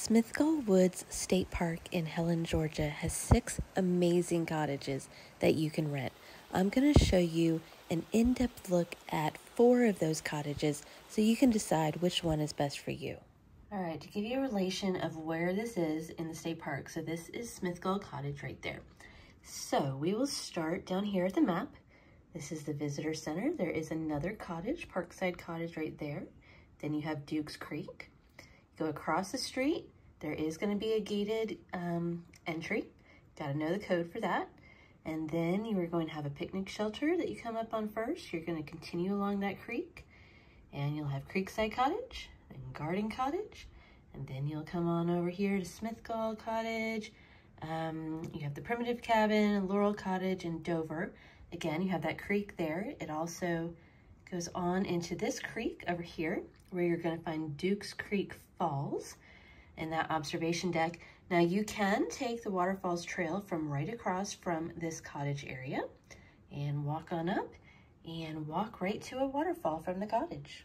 Smithgall-Woods State Park in Helen, Georgia has 6 amazing cottages that you can rent. I'm going to show you an in-depth look at 4 of those cottages so you can decide which one is best for you. All right, to give you a relation of where this is in the state park, so this is Smithgall Cottage right there. So we will start down here at the map. This is the visitor center. There is another cottage, Creekside Cottage right there. Then you have Duke's Creek. Go across the street, there is going to be a gated entry. Got to know the code for that. And then you are going to have a picnic shelter that you come up on first. You're going to continue along that creek, and you'll have Creekside Cottage and Garden Cottage, and then you'll come on over here to Smithgall Cottage. You have the Primitive Cabin, Laurel Cottage, and Dover. Again, you have that creek there. It also goes on into this creek over here, where you're going to find Duke's Creek Falls and that observation deck. Now you can take the Waterfalls Trail from right across from this cottage area and walk on up and walk right to a waterfall from the cottage.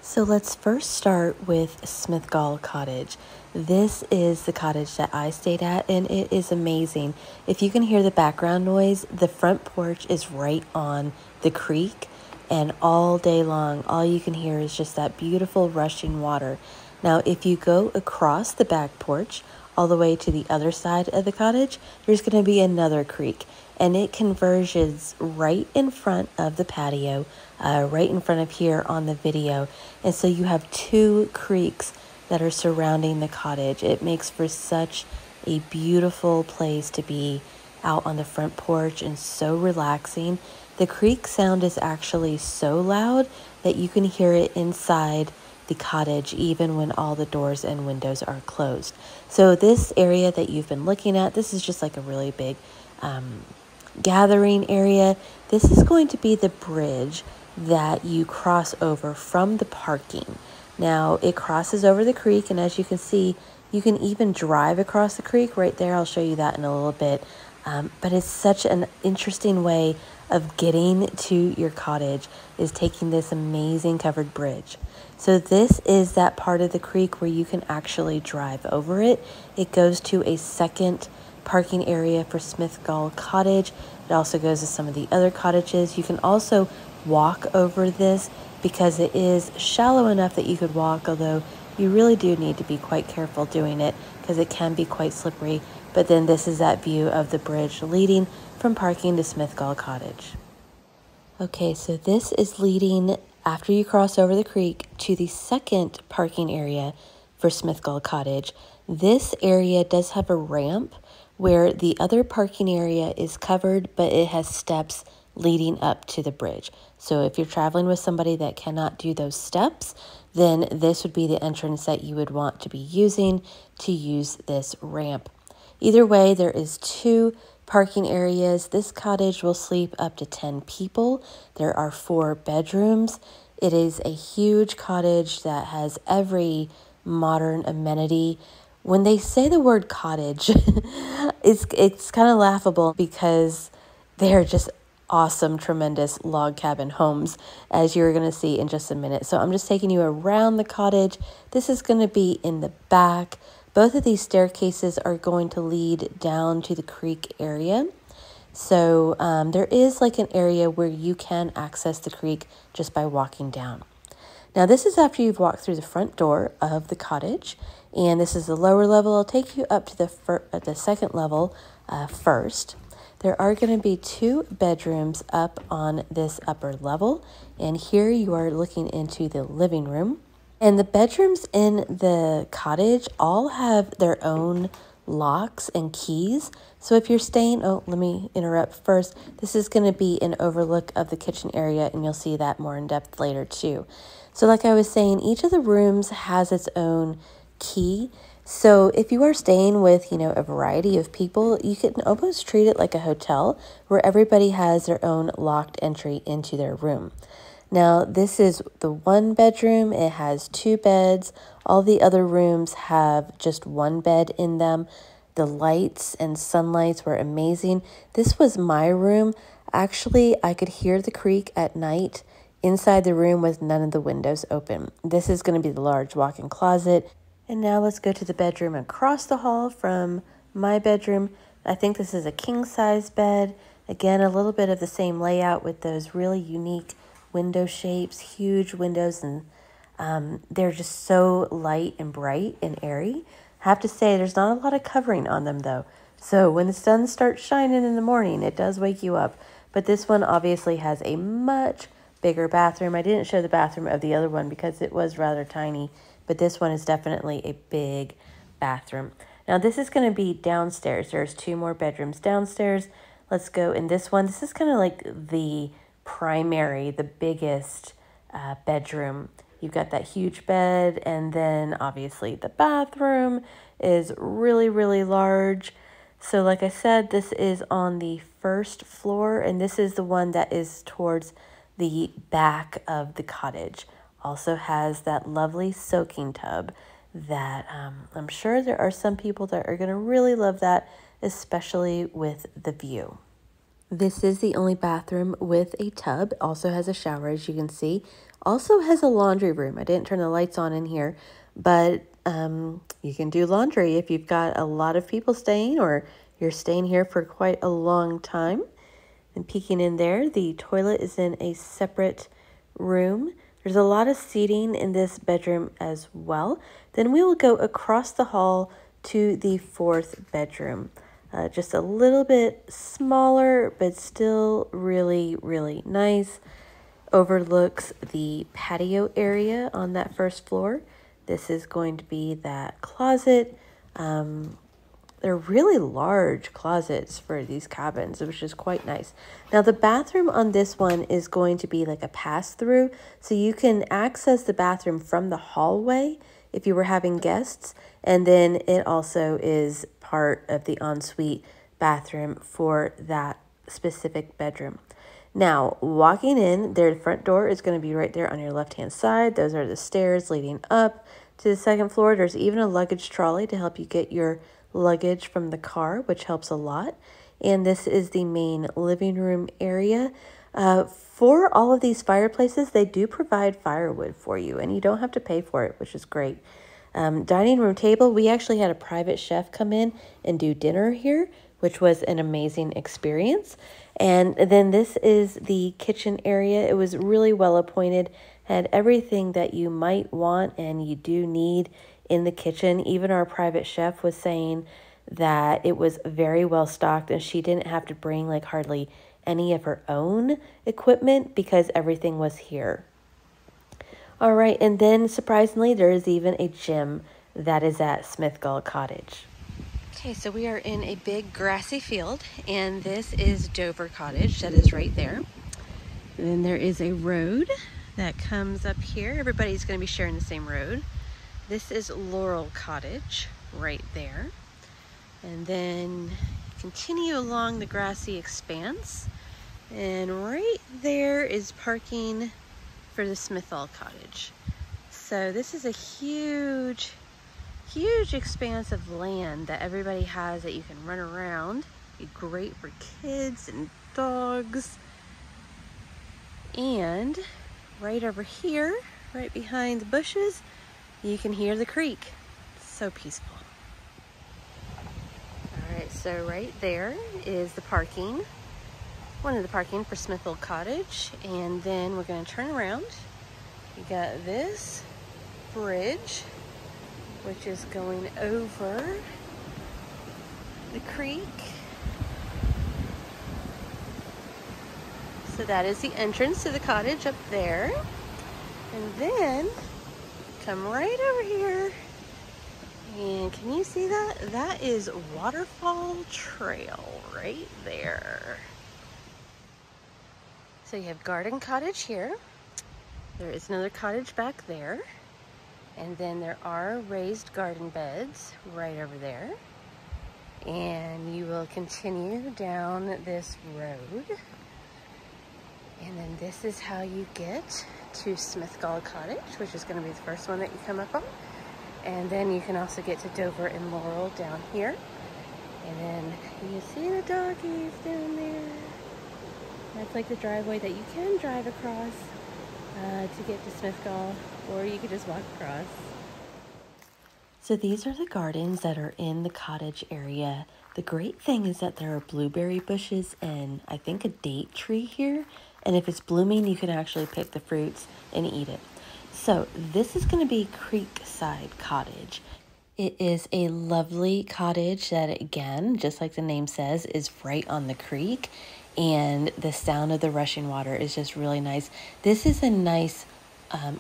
So let's first start with Smithgall Cottage. This is the cottage that I stayed at, and it is amazing. If you can hear the background noise, the front porch is right on the creek, and all day long, all you can hear is just that beautiful rushing water. Now, if you go across the back porch all the way to the other side of the cottage, there's going to be another creek, and it converges right in front of the patio, right in front of here on the video. And so you have 2 creeks that are surrounding the cottage. It makes for such a beautiful place to be out on the front porch and so relaxing. The creek sound is actually so loud that you can hear it inside the cottage even when all the doors and windows are closed. So this area that you've been looking at, this is just like a really big gathering area. This is going to be the bridge that you cross over from the parking. Now it crosses over the creek, and as you can see, you can even drive across the creek right there. I'll show you that in a little bit. But it's such an interesting way of getting to your cottage, is taking this amazing covered bridge. So this is that part of the creek where you can actually drive over it. It goes to a second parking area for Smithgall Cottage. It also goes to some of the other cottages. You can also walk over this because it is shallow enough that you could walk, although you really do need to be quite careful doing it because it can be quite slippery. But then this is that view of the bridge leading from parking to Smithgall Cottage. Okay, so this is leading, after you cross over the creek, to the second parking area for Smithgall Cottage. This area does have a ramp where the other parking area is covered, but it has steps leading up to the bridge. So if you're traveling with somebody that cannot do those steps, then this would be the entrance that you would want to be using to use this ramp. Either way, there is 2 parking areas. This cottage will sleep up to 10 people. There are 4 bedrooms. It is a huge cottage that has every modern amenity. When they say the word cottage, it's kind of laughable because they're just awesome, tremendous log cabin homes, as you're going to see in just a minute. So I'm just taking you around the cottage. This is going to be in the back. Both of these staircases are going to lead down to the creek area. So there is like an area where you can access the creek just by walking down. Now this is after you've walked through the front door of the cottage, and this is the lower level. I'll take you up to the second level first. There are going to be 2 bedrooms up on this upper level, and here you are looking into the living room. And the bedrooms in the cottage all have their own locks and keys. So if you're staying, let me interrupt first. This is going to be an overlook of the kitchen area, and you'll see that more in depth later too. So like I was saying, each of the rooms has its own key. So if you are staying with, a variety of people, you can almost treat it like a hotel where everybody has their own locked entry into their room. Now, this is the 1 bedroom. It has 2 beds. All the other rooms have just 1 bed in them. The lights and sunlights were amazing. This was my room. Actually, I could hear the creek at night inside the room with none of the windows open. This is going to be the large walk-in closet. And now let's go to the bedroom across the hall from my bedroom. I think this is a king-size bed. Again, a little bit of the same layout with those really unique window shapes, huge windows, and they're just so light and bright and airy. I have to say, there's not a lot of covering on them though. So when the sun starts shining in the morning, it does wake you up. But this one obviously has a much bigger bathroom. I didn't show the bathroom of the other one because it was rather tiny, but this one is definitely a big bathroom. Now this is going to be downstairs. There's 2 more bedrooms downstairs. Let's go in this one. This is kind of like the primary, the biggest bedroom. You've got that huge bed, and then obviously the bathroom is really, really large. So like I said, this is on the 1st floor, and this is the one that is towards the back of the cottage. Also has that lovely soaking tub that I'm sure there are some people that are going to really love that, especially with the view. This is the only bathroom with a tub. Also has a shower, as you can see. Also has a laundry room. I didn't turn the lights on in here, but you can do laundry if you've got a lot of people staying or you're staying here for quite a long time. And peeking in there, the toilet is in a separate room. There's a lot of seating in this bedroom as well. Then we will go across the hall to the 4th bedroom. Just a little bit smaller, but still really, really nice. Overlooks the patio area on that 1st floor. This is going to be that closet. They're really large closets for these cabins, which is quite nice. Now the bathroom on this one is going to be like a pass-through, so you can access the bathroom from the hallway if you were having guests, and then it also is part of the ensuite bathroom for that specific bedroom. Now, walking in, their front door is going to be right there on your left-hand side. Those are the stairs leading up to the 2nd floor. There's even a luggage trolley to help you get your luggage from the car, which helps a lot. And this is the main living room area. For all of these fireplaces, they do provide firewood for you, and you don't have to pay for it, which is great. Dining room table, we actually had a private chef come in and do dinner here, which was an amazing experience. And then this is the kitchen area. It was really well appointed, had everything that you might want and you do need in the kitchen. Even our private chef was saying that it was very well stocked and she didn't have to bring like hardly any of her own equipment because everything was here. All right, and then surprisingly, there is even a gym that is at Smithgall Cottage. Okay, so we are in a big grassy field, and this is Dover Cottage that is right there. And then there is a road that comes up here. Everybody's going to be sharing the same road. This is Laurel Cottage right there. And then continue along the grassy expanse. And right there is parking for the Smithgall Cottage. So this is a huge expanse of land that everybody has that you can run around. Be great for kids and dogs. And right over here, right behind the bushes, you can hear the creek. So peaceful. All right, so right there is the parking. One of the parking for Smithgall Cottage. And then we're going to turn around. You got this bridge, which is going over the creek. So that is the entrance to the cottage up there. And then come right over here. And can you see that? That is Waterfall Trail right there. So you have Garden Cottage here. There is another cottage back there. And then there are raised garden beds right over there. And you will continue down this road. And then this is how you get to Smithgall Cottage, which is going to be the first one that you come up on. And then you can also get to Dover and Laurel down here. And then you see the doggies down there. That's like the driveway that you can drive across to get to Smithgall, or you could just walk across. So these are the gardens that are in the cottage area. The great thing is that there are blueberry bushes and I think a date tree here. And if it's blooming, you can actually pick the fruits and eat it. So this is going to be Creekside Cottage. It is a lovely cottage that, again, just like the name says, is right on the creek. And the sound of the rushing water is just really nice. This is a nice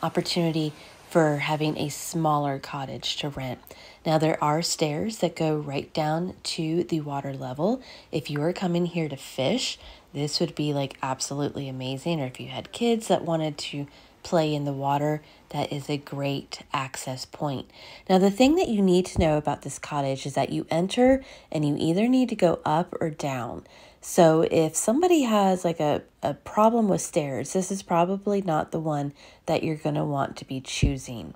opportunity for having a smaller cottage to rent. Now there are stairs that go right down to the water level. If you are coming here to fish, this would be like absolutely amazing. Or if you had kids that wanted to play in the water, that is a great access point. Now the thing that you need to know about this cottage is that you enter and you either need to go up or down. So if somebody has like a problem with stairs, this is probably not the one that you're going to want to be choosing.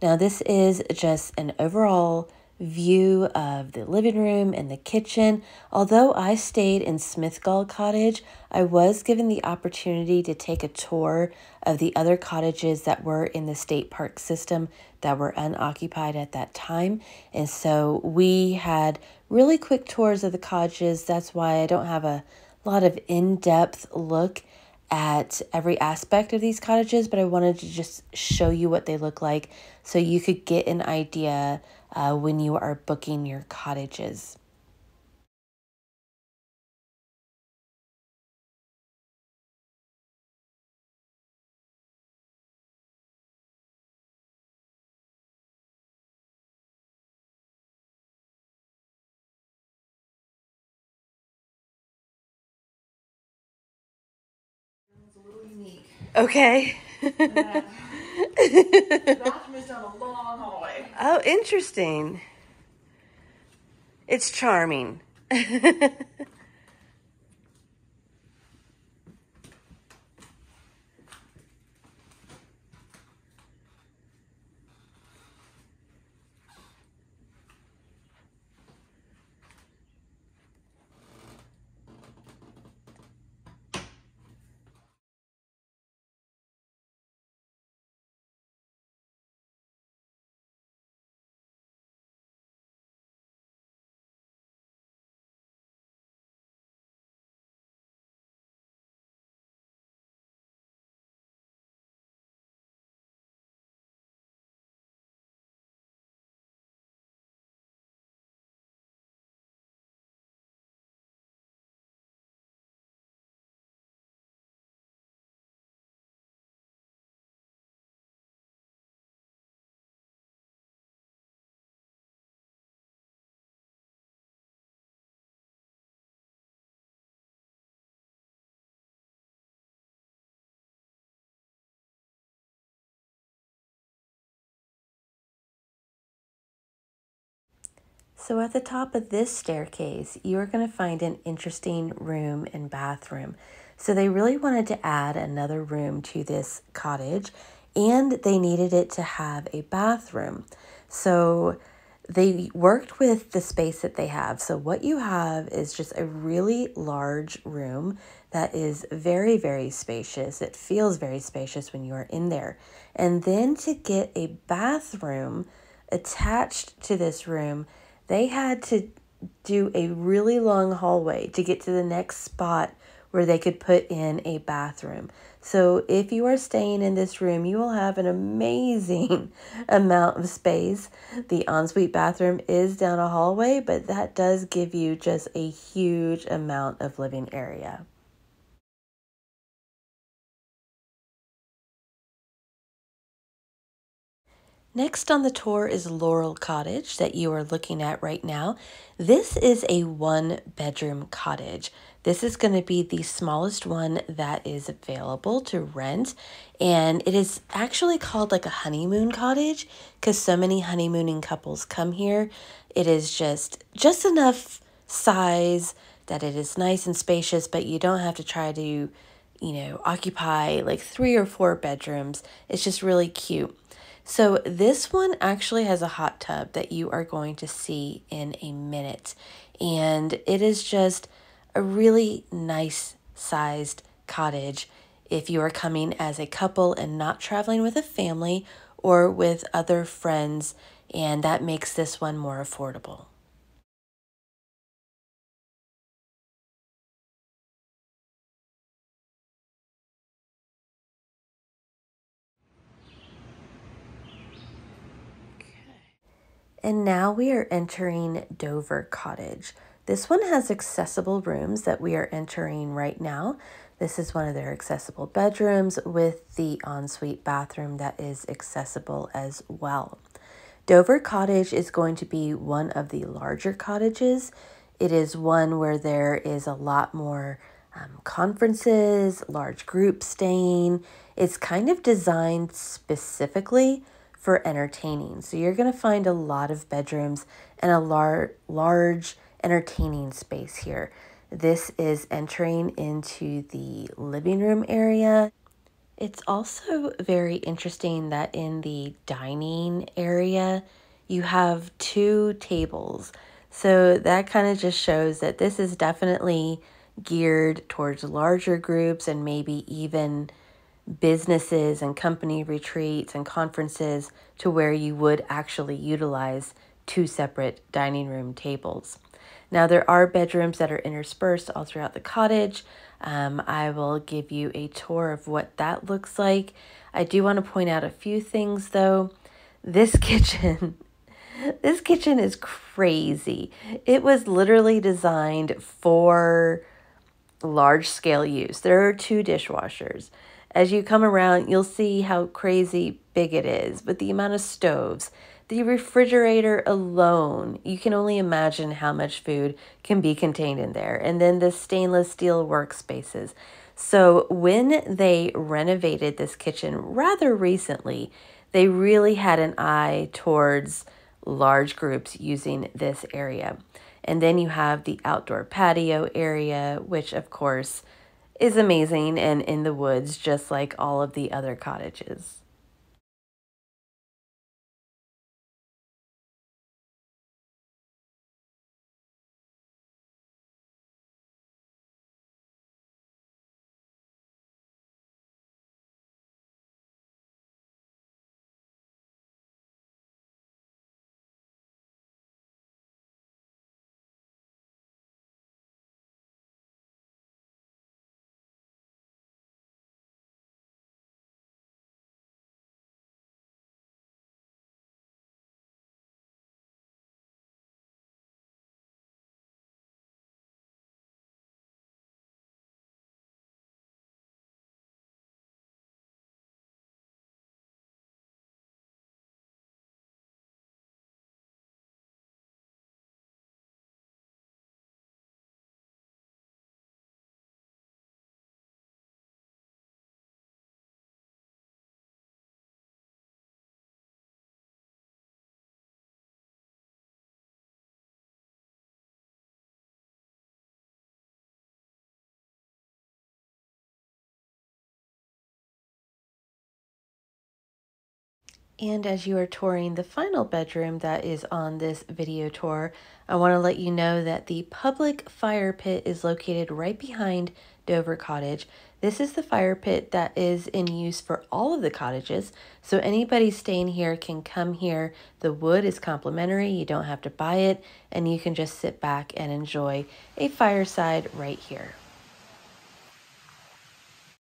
Now this is just an overall view of the living room and the kitchen. Although I stayed in Smithgall Cottage, I was given the opportunity to take a tour of the other cottages that were in the state park system that were unoccupied at that time. And so we had really quick tours of the cottages. That's why I don't have a lot of in-depth look at every aspect of these cottages, but I wanted to just show you what they look like so you could get an idea when you are booking your cottages. It's a little unique. Okay. The bathroom is down a long hallway. Oh, interesting. It's charming. So at the top of this staircase, you are going to find an interesting room and bathroom. So they really wanted to add another room to this cottage, and they needed it to have a bathroom. So they worked with the space that they have. So what you have is just a really large room that is very, very spacious. It feels very spacious when you are in there. And then to get a bathroom attached to this room, they had to do a really long hallway to get to the next spot where they could put in a bathroom. So if you are staying in this room, you will have an amazing amount of space. The ensuite bathroom is down a hallway, but that does give you just a huge amount of living area. Next on the tour is Laurel Cottage that you are looking at right now. This is a one-bedroom cottage. This is going to be the smallest one that is available to rent, and it is actually called like a honeymoon cottage because so many honeymooning couples come here. It is just enough size that it is nice and spacious, but you don't have to try to, occupy like 3 or 4 bedrooms. It's just really cute. So this one actually has a hot tub that you are going to see in a minute. And it is just a really nice sized cottage if you are coming as a couple and not traveling with a family or with other friends and that makes this one more affordable. And now we are entering Dover Cottage. This one has accessible rooms that we are entering right now. This is one of their accessible bedrooms with the ensuite bathroom that is accessible as well. Dover Cottage is going to be one of the larger cottages. It is one where there is a lot more conferences, large groups staying. It's kind of designed specifically for entertaining. So you're going to find a lot of bedrooms and a large entertaining space here. This is entering into the living room area. It's also very interesting that in the dining area, you have 2 tables. So that kind of just shows that this is definitely geared towards larger groups and maybe even businesses and company retreats and conferences to where you would actually utilize 2 separate dining room tables. Now there are bedrooms that are interspersed all throughout the cottage. I will give you a tour of what that looks like. I do want to point out a few things though. This kitchen is crazy. It was literally designed for large scale use. There are 2 dishwashers. As you come around, you'll see how crazy big it is, but the amount of stoves, the refrigerator alone, you can only imagine how much food can be contained in there. And then the stainless steel workspaces. So when they renovated this kitchen rather recently, they really had an eye towards large groups using this area. And then you have the outdoor patio area, which of course is amazing and in the woods, just like all of the other cottages. And as you are touring the final bedroom that is on this video tour, I want to let you know that the public fire pit is located right behind Dover Cottage. This is the fire pit that is in use for all of the cottages. So anybody staying here can come here. The wood is complimentary. You don't have to buy it, and you can just sit back and enjoy a fireside right here.